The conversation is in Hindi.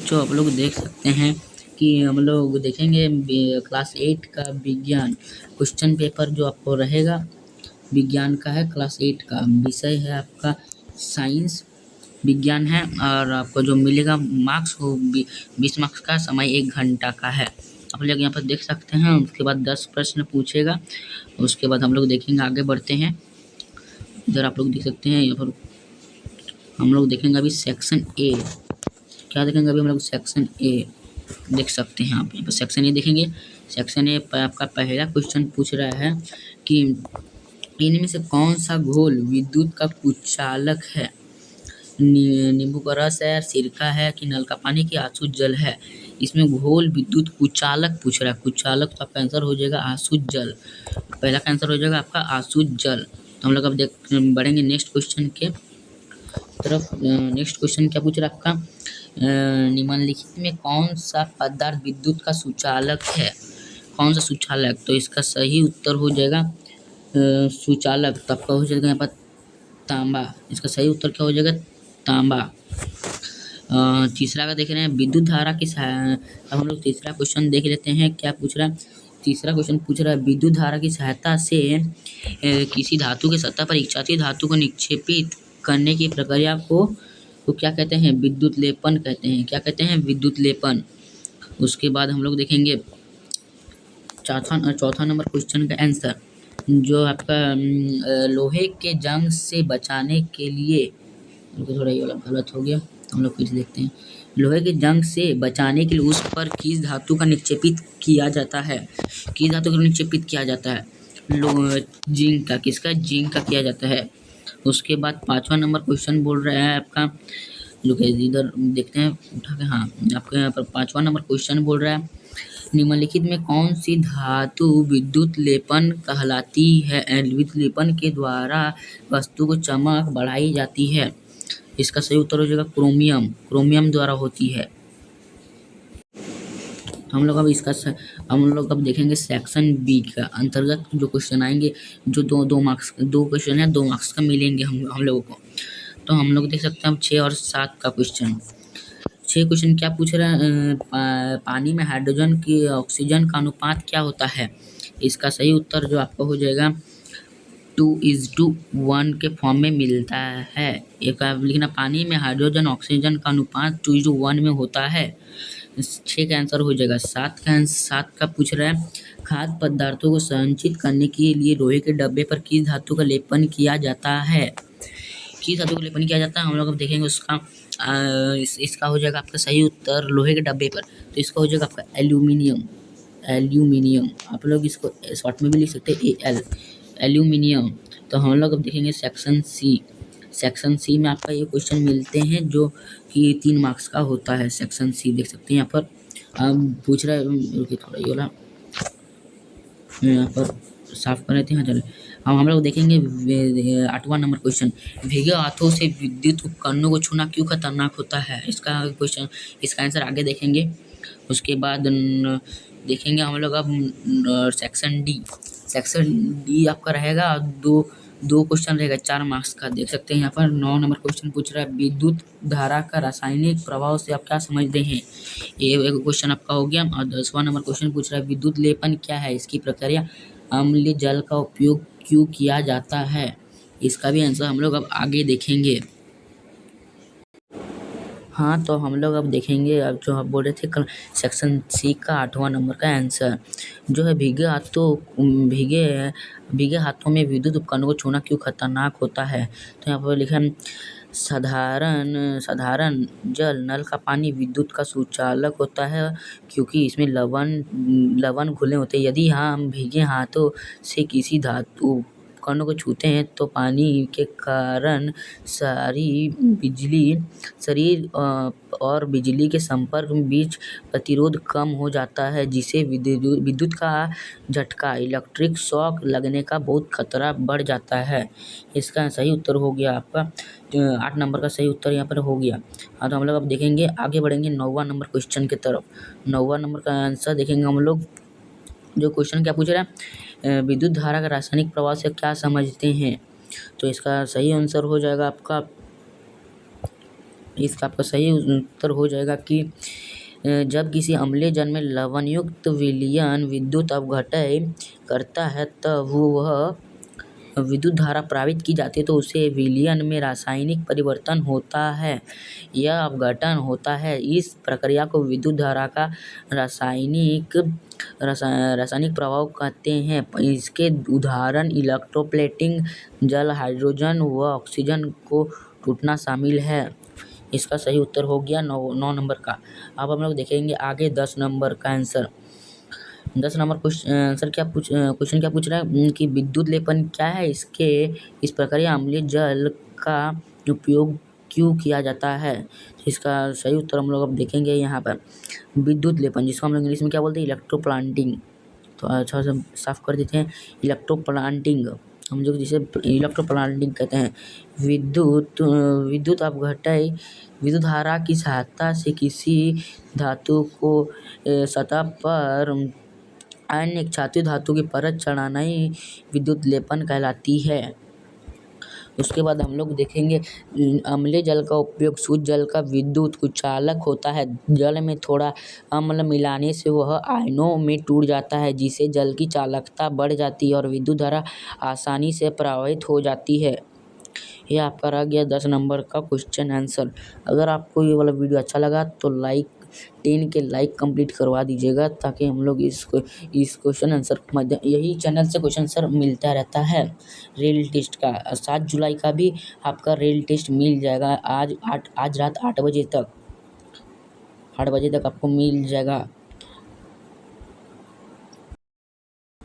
जो आप लोग देख सकते हैं कि हम लोग देखेंगे क्लास 8 का विज्ञान क्वेश्चन पेपर जो आपको रहेगा। विज्ञान का है, क्लास 8 का विषय है आपका साइंस विज्ञान है और आपको जो मिलेगा मार्क्स वो 20 मार्क्स का, समय 1 घंटा का है। आप लोग यहाँ पर देख सकते हैं। उसके बाद 10 प्रश्न पूछेगा। उसके बाद हम लोग देखेंगे, आगे बढ़ते हैं। इधर आप लोग देख सकते हैं, यहाँ पर हम लोग देखेंगे अभी सेक्शन ए। क्या देखेंगे अभी हम लोग? सेक्शन ए देख सकते हैं आप यहाँ पर सेक्शन ए देखेंगे। सेक्शन ए पर आपका पहला क्वेश्चन पूछ रहा है कि इनमें से कौन सा घोल विद्युत का कुचालक है? नींबू का रस है, सिरका है कि नल का पानी की आसुत जल है? इसमें घोल विद्युत कुचालक पूछ रहा है। कुचालक तो आपका आंसर हो जाएगा आसुत जल। पहला का आंसर हो जाएगा आपका आसुत जल। तो हम लोग अब बढ़ेंगे नेक्स्ट क्वेश्चन के तरफ। नेक्स्ट क्वेश्चन क्या पूछ रहा है आपका? निम्नलिखित में कौन सा पदार्थ विद्युत का सुचालक है? कौन सा सुचालक? तो इसका सही उत्तर हो जाएगा सुचालक। तो आपका हो जाएगा यहाँ पर तांबा। इसका सही उत्तर क्या हो जाएगा? तांबा। तीसरा का देख रहे हैं विद्युत धारा की अब हम लोग तीसरा क्वेश्चन देख लेते हैं क्या पूछ रहा है। तीसरा क्वेश्चन पूछ रहा है विद्युत धारा की सहायता से किसी धातु के सतह पर इच्छाती धातु को निक्षेपित करने की प्रक्रिया को तो क्या कहते हैं? विद्युत लेपन कहते हैं। क्या कहते हैं? विद्युत लेपन। उसके बाद हम लोग देखेंगे चौथा नंबर क्वेश्चन का आंसर जो आपका लोहे के जंग से बचाने के लिए, थोड़ा ये वाला गलत हो गया, हम लोग फिर से देखते हैं। लोहे के जंग से बचाने के लिए उस पर किस धातु का निक्षेपित किया जाता है? किस धातु का निक्षेपित किया जाता है? जिंक का। किसका? जिंक का किया जाता है। उसके बाद 5वां नंबर क्वेश्चन बोल रहा है आपका, इधर देखते हैं उठा के। हाँ, आपके यहाँ पर 5वां नंबर क्वेश्चन बोल रहा है निम्नलिखित में कौन सी धातु विद्युत लेपन कहलाती है? विद्युत लेपन के द्वारा वस्तु को चमक बढ़ाई जाती है। इसका सही उत्तर हो जाएगा क्रोमियम। क्रोमियम द्वारा होती है। हम लोग अब देखेंगे सेक्शन बी का अंतर्गत जो क्वेश्चन आएंगे, जो दो क्वेश्चन है, 2 मार्क्स का मिलेंगे हम लोगों को। तो हम लोग देख सकते हैं अब 6 और 7 का क्वेश्चन। 6 क्वेश्चन क्या पूछ रहा है? पानी में हाइड्रोजन की ऑक्सीजन का अनुपात क्या होता है? इसका सही उत्तर जो आपका हो जाएगा 2:1 के फॉर्म में मिलता है। एक लिखना, पानी में हाइड्रोजन ऑक्सीजन का अनुपात 2:1 में होता है। 6 का आंसर हो जाएगा। 7 का पूछ रहा है खाद्य पदार्थों को संचित करने के लिए लोहे के डब्बे पर किस धातु का लेपन किया जाता है? किस धातु का लेपन किया जाता है? हम लोग अब देखेंगे उसका। इसका हो जाएगा आपका सही उत्तर लोहे के डब्बे पर। तो इसका हो जाएगा आपका एल्यूमिनियम। एल्यूमिनियम आप लोग इसको शॉर्ट में भी लिख सकते हैं AL, एल्यूमिनियम। तो हम लोग अब देखेंगे सेक्शन सी। सेक्शन सी में आपका ये क्वेश्चन मिलते हैं जो कि 3 मार्क्स का होता है। सेक्शन सी देख सकते हैं यहाँ पर पूछ रहा है, रुकिए थोड़ा ये वाला यहाँ पर साफ कर लेते हैं। चले अब हम लोग देखेंगे 8वां नंबर क्वेश्चन, भीगे हाथों से विद्युत उपकरणों को छूना क्यों खतरनाक होता है? इसका क्वेश्चन, इसका आंसर आगे देखेंगे। उसके बाद देखेंगे हम लोग अब सेक्शन डी। सेक्शन डी आपका रहेगा दो क्वेश्चन रहेगा 4 मार्क्स का। देख सकते हैं यहाँ पर 9 नंबर क्वेश्चन पूछ रहा है विद्युत धारा का रासायनिक प्रभाव से आप क्या समझते हैं? ये एक क्वेश्चन आपका हो गया। और 10वां नंबर क्वेश्चन पूछ रहा है विद्युत लेपन क्या है? इसकी प्रक्रिया अम्लीय जल का उपयोग क्यों किया जाता है? इसका भी आंसर हम लोग अब आगे देखेंगे। हाँ, तो हम लोग अब देखेंगे, अब जो आप बोल रहे थे कल, सेक्शन सी का 8वां नंबर का आंसर जो है भीगे हाथों में विद्युत उपकरणों को छूना क्यों खतरनाक होता है? तो यहाँ पर लिखा है साधारण जल नल का पानी विद्युत का सुचालक होता है क्योंकि इसमें लवण घुले होते हैं। यदि हम भीगे हाथों से किसी धातु उपकरणों को छूते हैं तो पानी के कारण शरीर और बिजली के संपर्क में बीच प्रतिरोध कम हो जाता है, जिससे विद्युत का झटका, इलेक्ट्रिक शॉक लगने का बहुत खतरा बढ़ जाता है। इसका सही उत्तर हो गया आपका 8 नंबर का सही उत्तर यहाँ पर हो गया। हाँ, तो हम लोग अब देखेंगे, आगे बढ़ेंगे 9वां नंबर क्वेश्चन की तरफ। 9वां नंबर का आंसर देखेंगे हम लोग। जो क्वेश्चन क्या पूछ रहा है, विद्युत धारा का रासायनिक प्रभाव से क्या समझते हैं? तो इसका सही आंसर हो जाएगा आपका, सही उत्तर हो जाएगा कि जब किसी अम्लीय जल में लवणयुक्त विलयन विद्युत अपघटय करता है तब वह विद्युत धारा प्रवाहित की जाती है, तो उसे विलयन में रासायनिक परिवर्तन होता है या अपघटन होता है। इस प्रक्रिया को विद्युत धारा का रासायनिक प्रभाव कहते हैं। इसके उदाहरण इलेक्ट्रोप्लेटिंग, जल हाइड्रोजन व ऑक्सीजन को टूटना शामिल है। इसका सही उत्तर हो गया 9 नंबर का। अब हम लोग देखेंगे आगे 10 नंबर का आंसर। 10 नंबर क्वेश्चन क्या पूछ रहा है कि विद्युत लेपन क्या है, इस प्रक्रिया अम्लीय जल का उपयोग क्यों किया जाता है। इसका सही उत्तर हम लोग अब देखेंगे यहाँ पर। विद्युत लेपन, जिसको हम लोग इंग्लिश में क्या बोलते हैं, इलेक्ट्रोप्लांटिंग। तो अच्छा से साफ कर देते हैं, इलेक्ट्रोप्लांटिंग हम जो जिसे इलेक्ट्रोप्लांटिंग कहते हैं। विद्युत अपघटय विद्युत धारा की सहायता से किसी धातु को सतह पर अन्य क्षारीय धातु की परत चढ़ाना ही विद्युत लेपन कहलाती है। उसके बाद हम लोग देखेंगे अम्लीय जल का उपयोग शुद्ध जल का विद्युत कुचालक होता है। जल में थोड़ा अम्ल मिलाने से वह आयनों में टूट जाता है, जिससे जल की चालकता बढ़ जाती है और विद्युत धारा आसानी से प्रवाहित हो जाती है। यह आपका रह गया 10 नंबर का क्वेश्चन आंसर। अगर आपको ये वाला वीडियो अच्छा लगा तो 10 के लाइक कंप्लीट करवा दीजिएगा, ताकि हम लोग इस क्वेश्चन आंसर यही चैनल से क्वेश्चन आंसर मिलता रहता है। रेल टेस्ट का 7 जुलाई का भी आपका रेल टेस्ट मिल जाएगा। आज रात 8 बजे तक आपको मिल जाएगा।